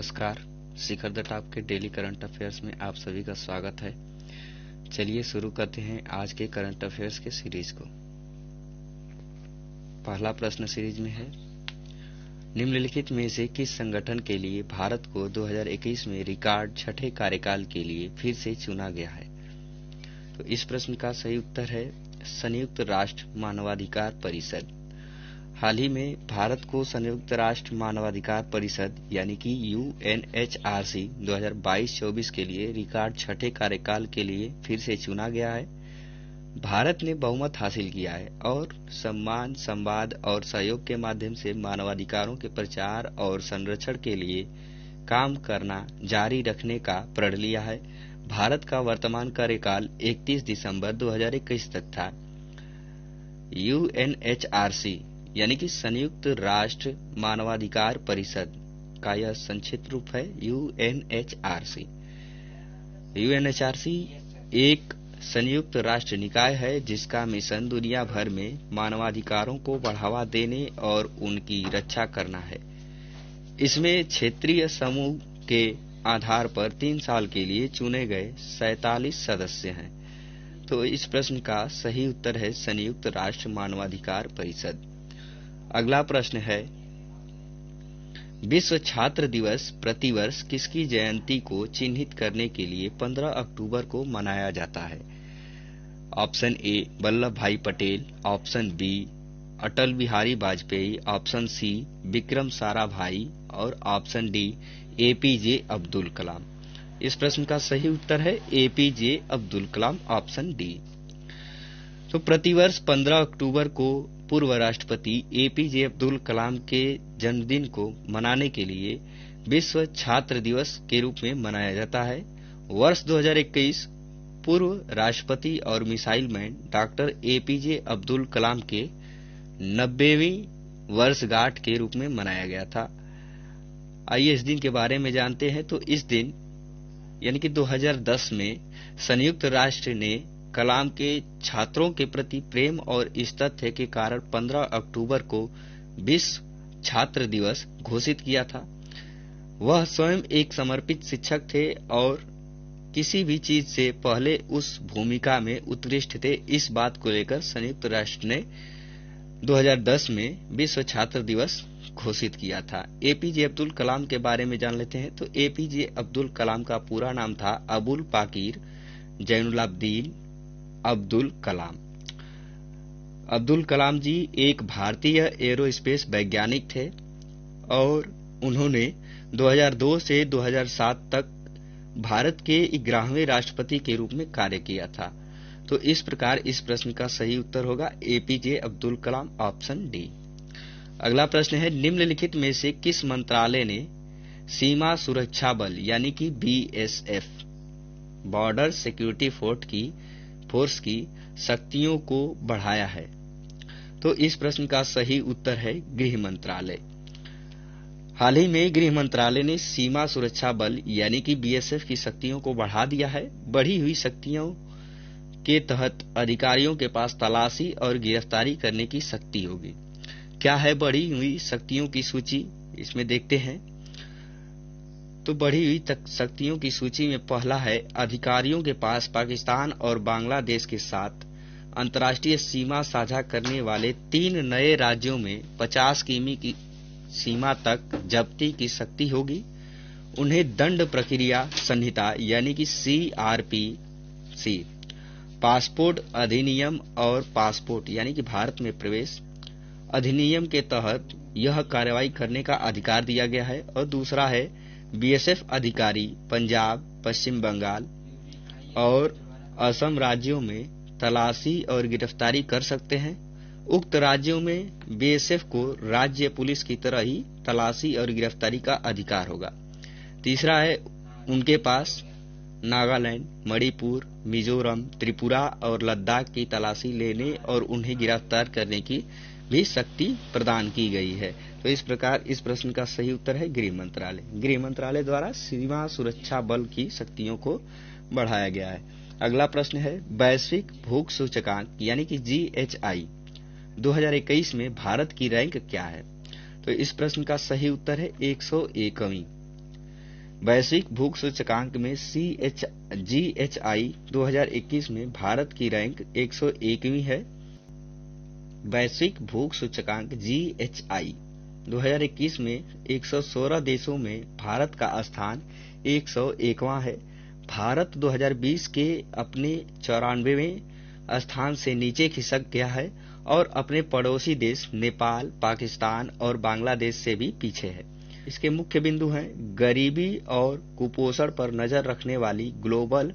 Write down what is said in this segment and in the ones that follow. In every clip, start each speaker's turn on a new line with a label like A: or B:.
A: नमस्कार। शिखर the top के daily current affairs में आप सभी का स्वागत है। चलिए शुरू करते हैं आज के करंट अफेयर्स के सीरीज को। पहला प्रश्न सीरीज में है, निम्नलिखित में से किस संगठन के लिए भारत को 2021 में रिकॉर्ड छठे कार्यकाल के लिए फिर से चुना गया है? तो इस प्रश्न का सही उत्तर है संयुक्त राष्ट्र मानवाधिकार परिषद। हाल ही में भारत को संयुक्त राष्ट्र मानवाधिकार परिषद यानी कि UNHRC 2022-24 के लिए रिकॉर्ड छठे कार्यकाल के लिए फिर से चुना गया है। भारत ने बहुमत हासिल किया है और सम्मान, संवाद और सहयोग के माध्यम से मानवाधिकारों के प्रचार और संरक्षण के लिए काम करना जारी रखने का प्रण लिया है। भारत का वर्तमान कार्यकाल 31 दिसंबर 2021 तक था। UNHRC यानी कि संयुक्त राष्ट्र मानवाधिकार परिषद का यह संक्षिप्त रूप है UNHRC। UNHRC एक संयुक्त राष्ट्र निकाय है जिसका मिशन दुनिया भर में मानवाधिकारों को बढ़ावा देने और उनकी रक्षा करना है। इसमें क्षेत्रीय समूह के आधार पर 3 साल के लिए चुने गए 47 सदस्य हैं। तो इस प्रश्न का सही उत्तर है संयुक्त राष्ट्र मानवाधिकार परिषद। अगला प्रश्न है, विश्व छात्र दिवस प्रतिवर्ष किसकी जयंती को चिन्हित करने के लिए 15 अक्टूबर को मनाया जाता है? ऑप्शन ए वल्लभ भाई Patel, option B Atal Bihari Vajpayee, option C Vikram Sarabhai और ऑप्शन डी APJ अब्दुल कलाम। इस प्रश्न का सही उत्तर है APJ अब्दुल कलाम, ऑप्शन डी। तो प्रतिवर्ष 15 अक्टूबर को पूर्व राष्ट्रपति APJ अब्दुल कलाम के जन्मदिन को मनाने के लिए विश्व छात्र दिवस के रूप में मनाया जाता है। वर्ष 2021 पूर्व राष्ट्रपति और missile man doctor APJ Abdul Kalam के 90वीं वर्षगांठ के रूप में मनाया गया था। आइए इस दिन के बारे में जानते हैं। तो इस दिन यानी कि 2010 में संयुक्त राष्ट्र ने कलाम के छात्रों के प्रति प्रेम और इस तथ्य के कारण 15 अक्टूबर को विश्व छात्र दिवस घोषित किया था। वह स्वयं एक समर्पित शिक्षक थे और किसी भी चीज से पहले उस भूमिका में उत्कृष्ट थे। इस बात को लेकर संयुक्त राष्ट्र ने 2010 में विश्व छात्र दिवस घोषित किया था। APJ अब्दुल कलाम के बारे में जान लेते हैं। तो APJ अब्दुल कलाम का पूरा नाम था अबुल पाकीर जैनुलाब्दीन अब्दुल कलाम। अब्दुल कलाम जी एक भारतीय एरोस्पेस वैज्ञानिक थे और उन्होंने 2002 से 2007 तक भारत के 11वें राष्ट्रपति के रूप में कार्य किया था। तो इस प्रकार इस प्रश्न का सही उत्तर होगा APJ अब्दुल कलाम, ऑप्शन डी। अगला प्रश्न है, निम्नलिखित में से किस मंत्रालय ने सीमा सुरक्षा बल यानी कि BSF बॉर्डर सिक्योरिटी फोर्स की शक्तियों को बढ़ाया है? तो इस प्रश्न का सही उत्तर है गृह मंत्रालय। हाल ही में गृह मंत्रालय ने सीमा सुरक्षा बल यानी कि BSF की शक्तियों को बढ़ा दिया है। बढ़ी हुई शक्तियों के तहत अधिकारियों के पास तलाशी और गिरफ्तारी करने की शक्ति होगी। क्या है बढ़ी हुई शक्तियों की सूची, इसमें देखते हैं। तो बढ़ी हुई शक्तियों की सूची में पहला है, अधिकारियों के पास पाकिस्तान और बांग्लादेश के साथ अंतर्राष्ट्रीय सीमा साझा करने वाले 3 नए राज्यों में 50 किमी की सीमा तक जब्ती की शक्ति होगी। उन्हें दंड प्रक्रिया संहिता यानी कि CRPC, पासपोर्ट अधिनियम और पासपोर्ट यानी कि भारत में प्रवेश अधिनियम के तहत यह कार्रवाई करने का अधिकार दिया गया है। और दूसरा है, BSF अधिकारी पंजाब, पश्चिम बंगाल और असम राज्यों में तलाशी और गिरफ्तारी कर सकते हैं। उक्त राज्यों में BSF को राज्य पुलिस की तरह ही तलाशी और गिरफ्तारी का अधिकार होगा। तीसरा है, उनके पास नागालैंड, मणिपुर, मिजोरम, त्रिपुरा और लद्दाख की तलाशी लेने और उन्हें गिरफ्तार करने की भी शक्ति प्रदान की गई है। तो इस प्रकार इस प्रश्न का सही उत्तर है गृह मंत्रालय। गृह मंत्रालय द्वारा सीमा सुरक्षा बल की शक्तियों को बढ़ाया गया है। अगला प्रश्न है, वैश्विक भूख सूचकांक यानी कि GHI 2021 में भारत की रैंक क्या है? तो इस प्रश्न का सही उत्तर है 101वीं। वैश्विक भूख सूचकांक में GHI 2021 में भारत की रैंक 101वीं है। वैश्विक भूख सूचकांक GHI 2021 में 116 देशों में भारत का स्थान 101वां है। भारत 2020 के अपने 94वें स्थान से नीचे खिसक गया है और अपने पड़ोसी देश नेपाल, पाकिस्तान और बांग्लादेश से भी पीछे है। इसके मुख्य बिंदु हैं गरीबी और कुपोषण पर नजर रखने वाली ग्लोबल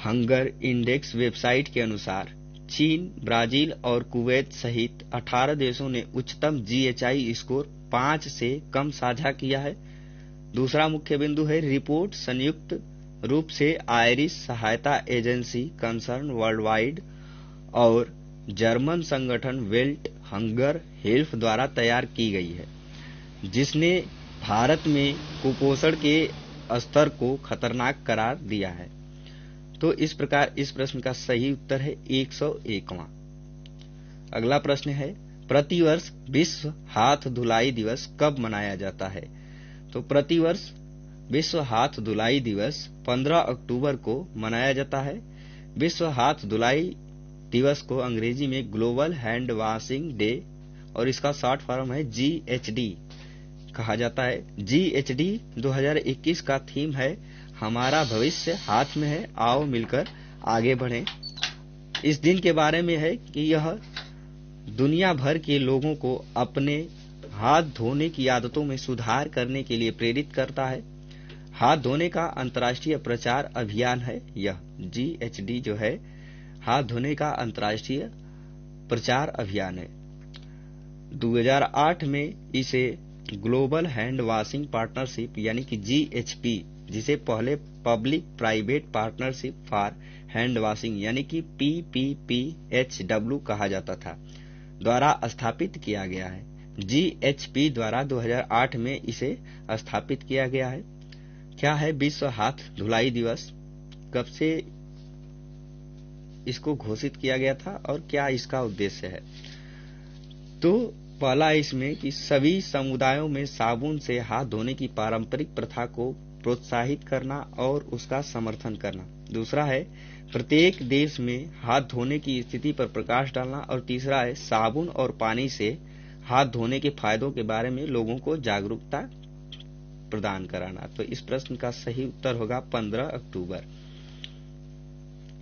A: हंगर इंडेक्स वेबसाइट के अनुसार चीन, ब्राजील और कुवैत सहित 18 देशों ने उच्चतम GHI स्कोर 5 से कम साझा किया है। दूसरा मुख्य बिंदु है रिपोर्ट संयुक्त रूप से आयरिश सहायता एजेंसी कंसर्न वर्ल्ड वाइड और जर्मन संगठन वेल्ट हंगर हेल्प द्वारा तैयार की गई है, जिसने भारत में कुपोषण के स्तर को खतरनाक करार दिया है। तो इस प्रकार इस प्रश्न का सही उत्तर है 101वां। अगला प्रश्न है प्रतिवर्ष विश्व हाथ धुलाई दिवस कब मनाया जाता है? तो प्रतिवर्ष विश्व हाथ धुलाई दिवस 15 अक्टूबर को मनाया जाता है। विश्व हाथ धुलाई दिवस को अंग्रेजी में ग्लोबल हैंड वॉशिंग डे और इसका शॉर्ट फॉर्म है GHD कहा जाता है। GHD 2021 का थीम है हमारा भविष्य हाथ में है, आओ मिलकर आगे बढ़ें। इस दिन के बारे में है कि यह दुनिया भर के लोगों को अपने हाथ धोने की आदतों में सुधार करने के लिए प्रेरित करता है। हाथ धोने का अंतर्राष्ट्रीय प्रचार अभियान है। यह GHD जो है हाथ धोने का अंतर्राष्ट्रीय प्रचार अभियान है। 2008 में इसे ग्लोबल हैंड वॉशिंग पार्टनरशिप यानी कि GHP, जिसे पहले public private partnership for hand washing यानी कि PPPHW कहा जाता था, द्वारा स्थापित किया गया है। GHP द्वारा 2008 में इसे स्थापित किया गया है। क्या है विश्व हाथ धुलाई दिवस? कब से इसको घोषित किया गया था और क्या इसका उद्देश्य है? तो पहला इसमें कि सभी समुदायों में साबुन से हाथ धोने की पारंपरिक प्रथा को प्रोत्साहित करना और उसका समर्थन करना। दूसरा है प्रत्येक देश में हाथ धोने की स्थिति पर प्रकाश डालना और तीसरा है साबुन और पानी से हाथ धोने के फायदों के बारे में लोगों को जागरूकता प्रदान कराना। तो इस प्रश्न का सही उत्तर होगा 15 अक्टूबर।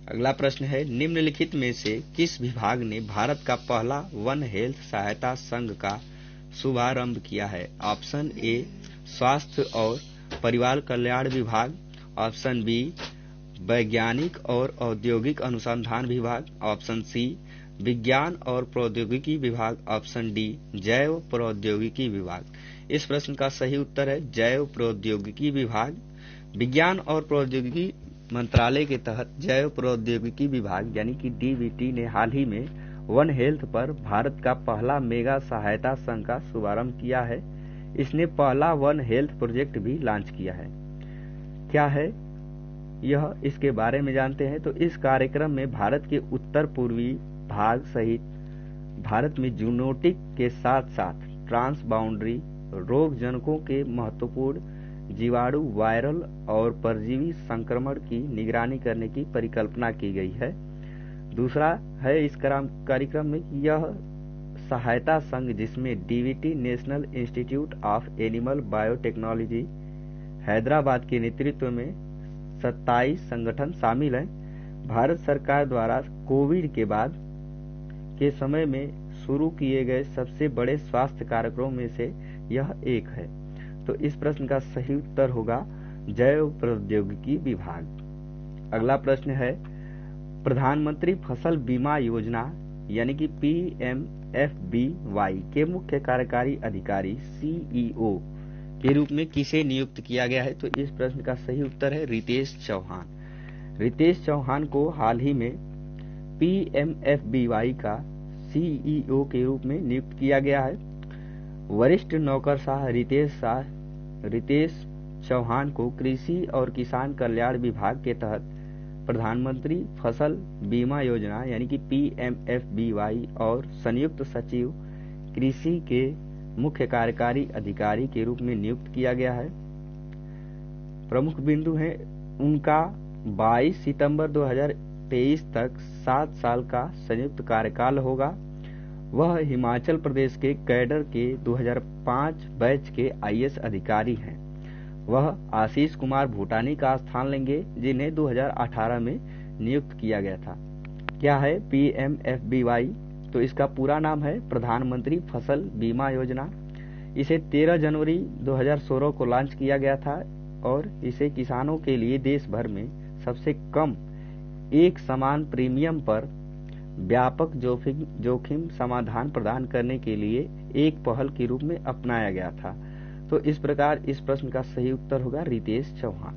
A: अगला प्रश्न है निम्नलिखित में से किस विभाग ने भारत का पहला वन हेल्थ सहायता संघ का शुभारंभ किया है? ऑप्शन ए स्वास्थ्य और परिवार कल्याण विभाग, ऑप्शन बी वैज्ञानिक और औद्योगिक अनुसंधान विभाग, ऑप्शन सी विज्ञान और प्रौद्योगिकी विभाग, ऑप्शन डी जैव प्रौद्योगिकी विभाग। इस प्रश्न का सही उत्तर है जैव प्रौद्योगिकी विभाग। विज्ञान और प्रौद्योगिकी मंत्रालय के तहत जैव प्रौद्योगिकी विभाग यानी कि DVT ने हाल ही में वन हेल्थ पर भारत का पहला मेगा सहायता संघ का शुभारंभ किया है। इसने पहला वन हेल्थ प्रोजेक्ट भी लॉन्च किया है। क्या है यह, इसके बारे में जानते हैं। तो इस कार्यक्रम में भारत के उत्तर पूर्वी भाग सहित भारत में जूनोटिक के साथ साथ ट्रांस बाउंड्री रोगजनकों के महत्वपूर्ण जीवाणु, वायरल और परजीवी संक्रमण की निगरानी करने की परिकल्पना की गई है। दूसरा है इस कार्यक्रम में कि यह सहायता संघ जिसमें DVT national institute of animal biotechnology Hyderabad के नेतृत्व में 27 संगठन शामिल हैं। भारत सरकार द्वारा कोविड के बाद के समय में शुरू किए गए सबसे बड़े स्वास्थ्य कार्यक्रमों में से यह एक है। तो इस प्रश्न का सही उत्तर होगा जैव प्रौद्योगिकी विभाग। अगला प्रश्न है प्रधानमंत्री फसल बीमा योजना यानी कि PMFBY के मुख्य कार्यकारी अधिकारी CEO के रूप में किसे नियुक्त किया गया है? तो इस प्रश्न का सही उत्तर है रितेश चौहान। रितेश चौहान को हाल ही में PMFBY का CEO के रूप में नियुक्त किया गया है। वरिष्ठ नौकरशाह रितेश चौहान को कृषि और किसान कल्याण विभाग के तहत प्रधानमंत्री फसल बीमा योजना यानी कि PMFBY और संयुक्त सचिव कृषि के मुख्य कार्यकारी अधिकारी के रूप में नियुक्त किया गया है। प्रमुख बिंदु हैं उनका 22 सितंबर 2023 तक 7 साल का संयुक्त कार्यकाल होगा। वह हिमाचल प्रदेश के कैडर के 2005 बैच के आईएएस अधिकारी हैं। वह आशीष कुमार भूटानी का स्थान लेंगे, जिन्हें 2018 में नियुक्त किया गया था। क्या है PMFBY? तो इसका पूरा नाम है प्रधानमंत्री फसल बीमा योजना। इसे 13 जनवरी 2016 को लॉन्च किया गया था और इसे किसानों के लिए देश भर में सबसे कम एक समान प्रीमियम पर व्यापक जोखिम समाधान प्रदान करने के लिए एक पहल के रूप में अपनाया गया था। तो इस प्रकार इस प्रश्न का सही उत्तर होगा रितेश चौहान।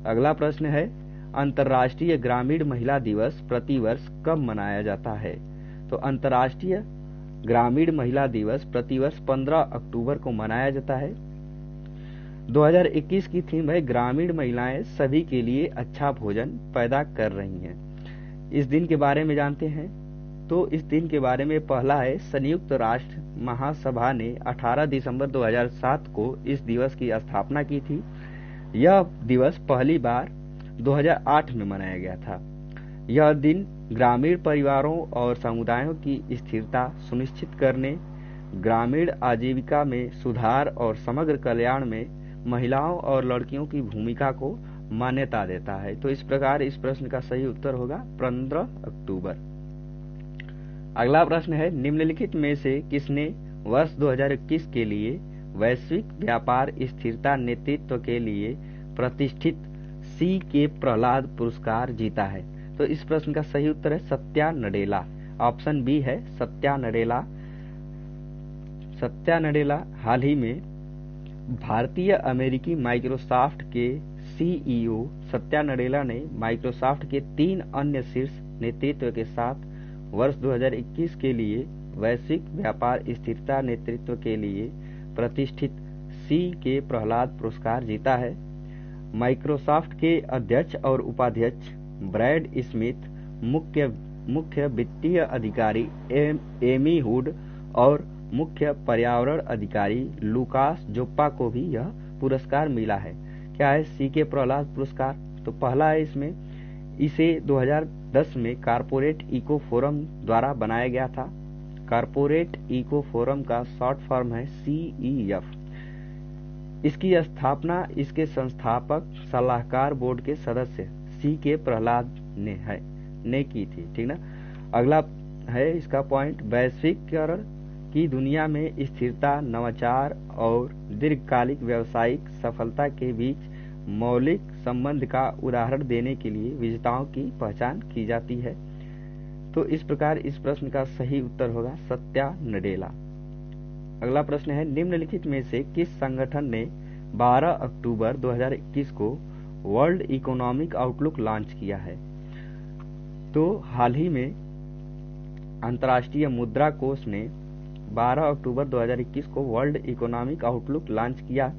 A: अगला प्रश्न है अंतर्राष्ट्रीय ग्रामीण महिला दिवस प्रतिवर्ष कब मनाया जाता है? तो अंतर्राष्ट्रीय ग्रामीण महिला दिवस प्रतिवर्ष 15 अक्टूबर को मनाया जाता है। 2021 की थीम है ग्रामीण महिलाएं सभी के लिए अच्छा भोजन पैदा कर रही हैं। इस दिन के बारे में जानते हैं। तो इस दिन के बारे में पहला है संयुक्त राष्ट्र महासभा ने 18 दिसंबर 2007 को इस दिवस की स्थापना की थी। यह दिवस पहली बार 2008 में मनाया गया था। यह दिन ग्रामीण परिवारों और समुदायों की स्थिरता सुनिश्चित करने, ग्रामीण आजीविका में सुधार और समग्र कल्याण में महिलाओं और लड़कियों की भूमिका को मान्यता देता है। तो इस प्रकार इस प्रश्न का सही उत्तर होगा 15 अक्टूबर। अगला प्रश्न है निम्नलिखित में से किसने वर्ष 2021 के लिए वैश्विक व्यापार स्थिरता नेतृत्व के लिए प्रतिष्ठित C.K. प्रहलाद पुरस्कार जीता है? तो इस प्रश्न का सही उत्तर है सत्या नडेला। ऑप्शन बी है सत्या नडेला। सत्या नडेला हाल ही में भारतीय अमेरिकी माइक्रोसॉफ्ट के CEO सत्या नडेला ने माइक्रोसॉफ्ट के 3 अन्य शीर्ष नेतृत्व के साथ वर्ष 2021 के लिए वैश्विक व्यापार स्थिरता नेतृत्व के लिए प्रतिष्ठित C.K. प्रहलाद पुरस्कार जीता है। माइक्रोसॉफ्ट के अध्यक्ष और उपाध्यक्ष ब्रैड स्मिथ, मुख्य वित्तीय अधिकारी एमी हुड और मुख्य पर्यावरण अधिकारी लुकास जोप्पा को भी यह पुरस्कार मिला है। क्या है C.K. प्रहलाद पुरस्कार? तो पहला है इसमें इसे 2010 में कारपोरेट इको फोरम द्वारा बनाया गया था। कारपोरेट इको फोरम का शॉर्ट फॉर्म है CEF। इसकी स्थापना इसके संस्थापक सलाहकार बोर्ड के सदस्य C.K. प्रहलाद ने की थी। ठीक ना। अगला है इसका पॉइंट वैश्वीकरण की दुनिया में स्थिरता, नवाचार और दीर्घकालिक व्यावसायिक सफलता के बीच मौलिक संबंध का उदाहरण देने के लिए विजेताओं की पहचान की जाती है। तो इस प्रकार इस प्रश्न का सही उत्तर होगा सत्या नडेला। अगला प्रश्न है निम्नलिखित में से किस संगठन ने 12 अक्टूबर 2021 को वर्ल्ड इकोनॉमिक आउटलुक लॉन्च किया है? तो हाल ही में अंतर्राष्ट्रीय मुद्रा कोष ने 12 अक्टूबर 2021 को वर्ल्ड इकोनॉमिक आउटलुक लॉन्च किया।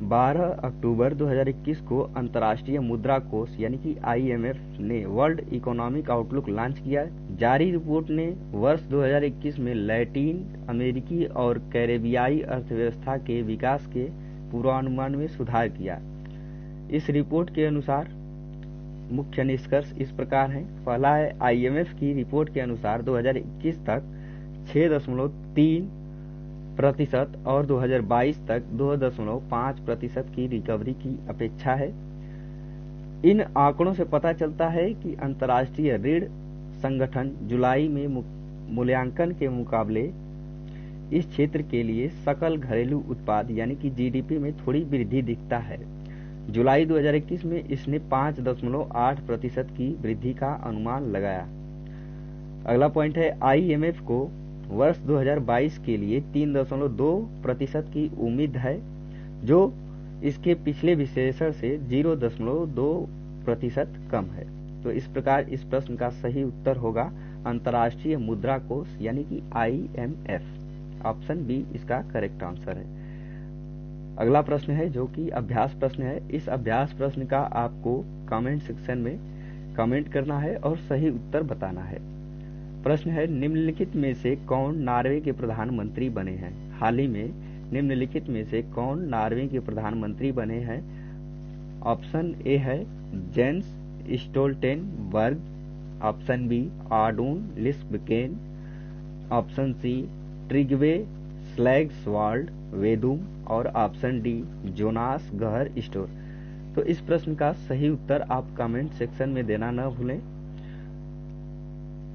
A: 12 अक्टूबर 2021 को अंतर्राष्ट्रीय मुद्रा कोष यानी कि IMF ने वर्ल्ड इकोनॉमिक आउटलुक लॉन्च किया। जारी रिपोर्ट ने वर्ष 2021 में लैटिन अमेरिकी और कैरेबियाई अर्थव्यवस्था के विकास के पूर्वानुमान में सुधार किया। इस रिपोर्ट के अनुसार मुख्य निष्कर्ष इस प्रकार हैं। पहला है IMF की रिपोर्ट के अनुसार 2021 तक 6.3% और 2022 तक 2.5% की रिकवरी की अपेक्षा है। इन आंकड़ों से पता चलता है कि अंतर्राष्ट्रीय ऋण संगठन जुलाई में मूल्यांकन के मुकाबले इस क्षेत्र के लिए सकल घरेलू उत्पाद यानी कि GDP में थोड़ी वृद्धि दिखता है। जुलाई 2021 में इसने 5.8% की वृद्धि का अनुमान लगाया। अगला पॉइंट है IMF को वर्ष 2022 के लिए 3.2% की उम्मीद है, जो इसके पिछले विश्लेषण से 0.2% कम है। तो इस प्रकार इस प्रश्न का सही उत्तर होगा अंतर्राष्ट्रीय मुद्रा कोष यानी कि IMF। ऑप्शन बी इसका करेक्ट आंसर है। अगला प्रश्न है जो कि अभ्यास प्रश्न है। इस अभ्यास प्रश्न का आपको कमेंट सेक्शन में कमेंट करना है और सही उत्तर बताना है। प्रश्न है निम्नलिखित में से कौन नॉर्वे के प्रधानमंत्री बने हैं? हाल ही में निम्नलिखित में से कौन नॉर्वे के प्रधानमंत्री बने हैं? ऑप्शन ए है Jens Stoltenberg, option B Audun Lysbakken, option C Trygve Slagsvold Vedum और option D Jonas Gahr Store. तो इस प्रश्न का सही उत्तर आप कमेंट सेक्शन में देना न भूलें।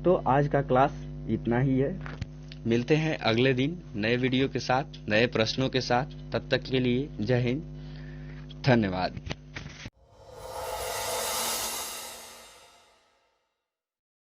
A: तो आज का क्लास इतना ही है। मिलते हैं अगले दिन नए वीडियो के साथ, नए प्रश्नों के साथ। तब तक के लिए जय हिंद, धन्यवाद।